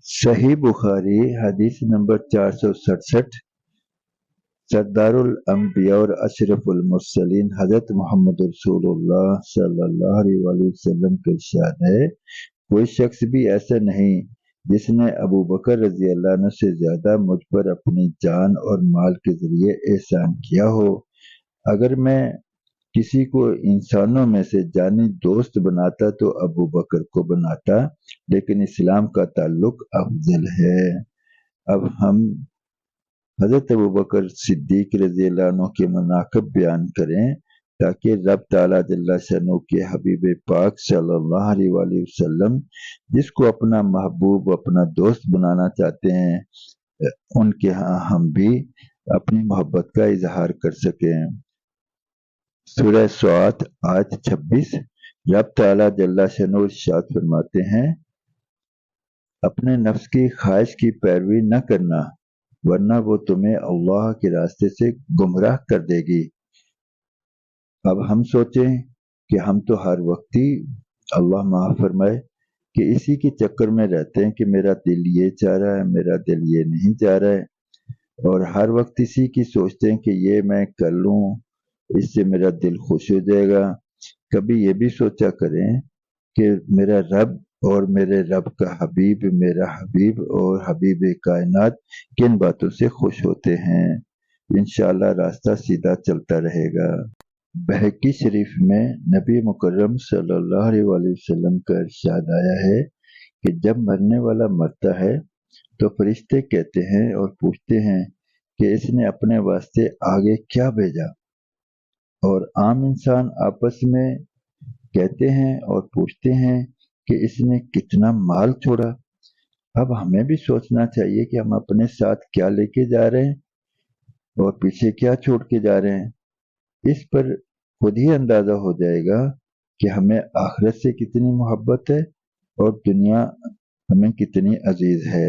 सही बुखारी हदीस नंबर 467। सरदारुल अंबिया और अशरफुल मुरसलीन हजरत मोहम्मद रसूलुल्लाह सल्लल्लाहु अलैहि वसल्लम के इरशाद है, कोई शख्स भी ऐसा नहीं जिसने अबू बकर रजी अल्लाह अन्हु से ज्यादा मुझ पर अपनी जान और माल के जरिए एहसान किया हो। अगर मैं किसी को इंसानों में से जानी दोस्त बनाता तो अबू बकर को बनाता, लेकिन इस्लाम का ताल्लुक अफजल है। अब हम हजरत अबू बकर सिद्दीक रजी अल्लाह अन्हु के मनाक़िब बयान करें, ताकि रब ताला जल्ला शअनु के हबीब पाक सल्लल्लाहु अलैहि वसल्लम जिसको अपना महबूब अपना दोस्त बनाना चाहते हैं, उनके यहाँ हम भी अपनी मोहब्बत का इजहार कर सकें। सूरह स्वात आयत 26। रब ताला जल्ला शअनु इरशाद फरमाते हैं, अपने नफ्स की ख्वाहिश की पैरवी न करना, वरना वो तुम्हें अल्लाह के रास्ते से गुमराह कर देगी। अब हम सोचें कि हम तो हर वक्त ही, अल्लाह माफ फरमाए, कि इसी के चक्कर में रहते हैं कि मेरा दिल ये चाह रहा है, मेरा दिल ये नहीं चाह रहा है, और हर वक्त इसी की सोचते हैं कि ये मैं कर लूं, इससे मेरा दिल खुश हो जाएगा। कभी ये भी सोचा करें कि मेरा रब और मेरे रब का हबीब, मेरा हबीब और हबीब कायनात किन बातों से खुश होते हैं। इंशाअल्लाह रास्ता सीधा चलता रहेगा। बहकी शरीफ में नबी मुकर्रम सल्लल्लाहु अलैहि वसल्लम का इरशाद आया है कि जब मरने वाला मरता है तो फरिश्ते कहते हैं और पूछते हैं कि इसने अपने वास्ते आगे क्या भेजा, और आम इंसान आपस में कहते हैं और पूछते हैं कि इसने कितना माल छोड़ा। अब हमें भी सोचना चाहिए कि हम अपने साथ क्या लेके जा रहे हैं और पीछे क्या छोड़ के जा रहे हैं। इस पर खुद ही अंदाजा हो जाएगा कि हमें आखिरत से कितनी मोहब्बत है और दुनिया हमें कितनी अजीज है।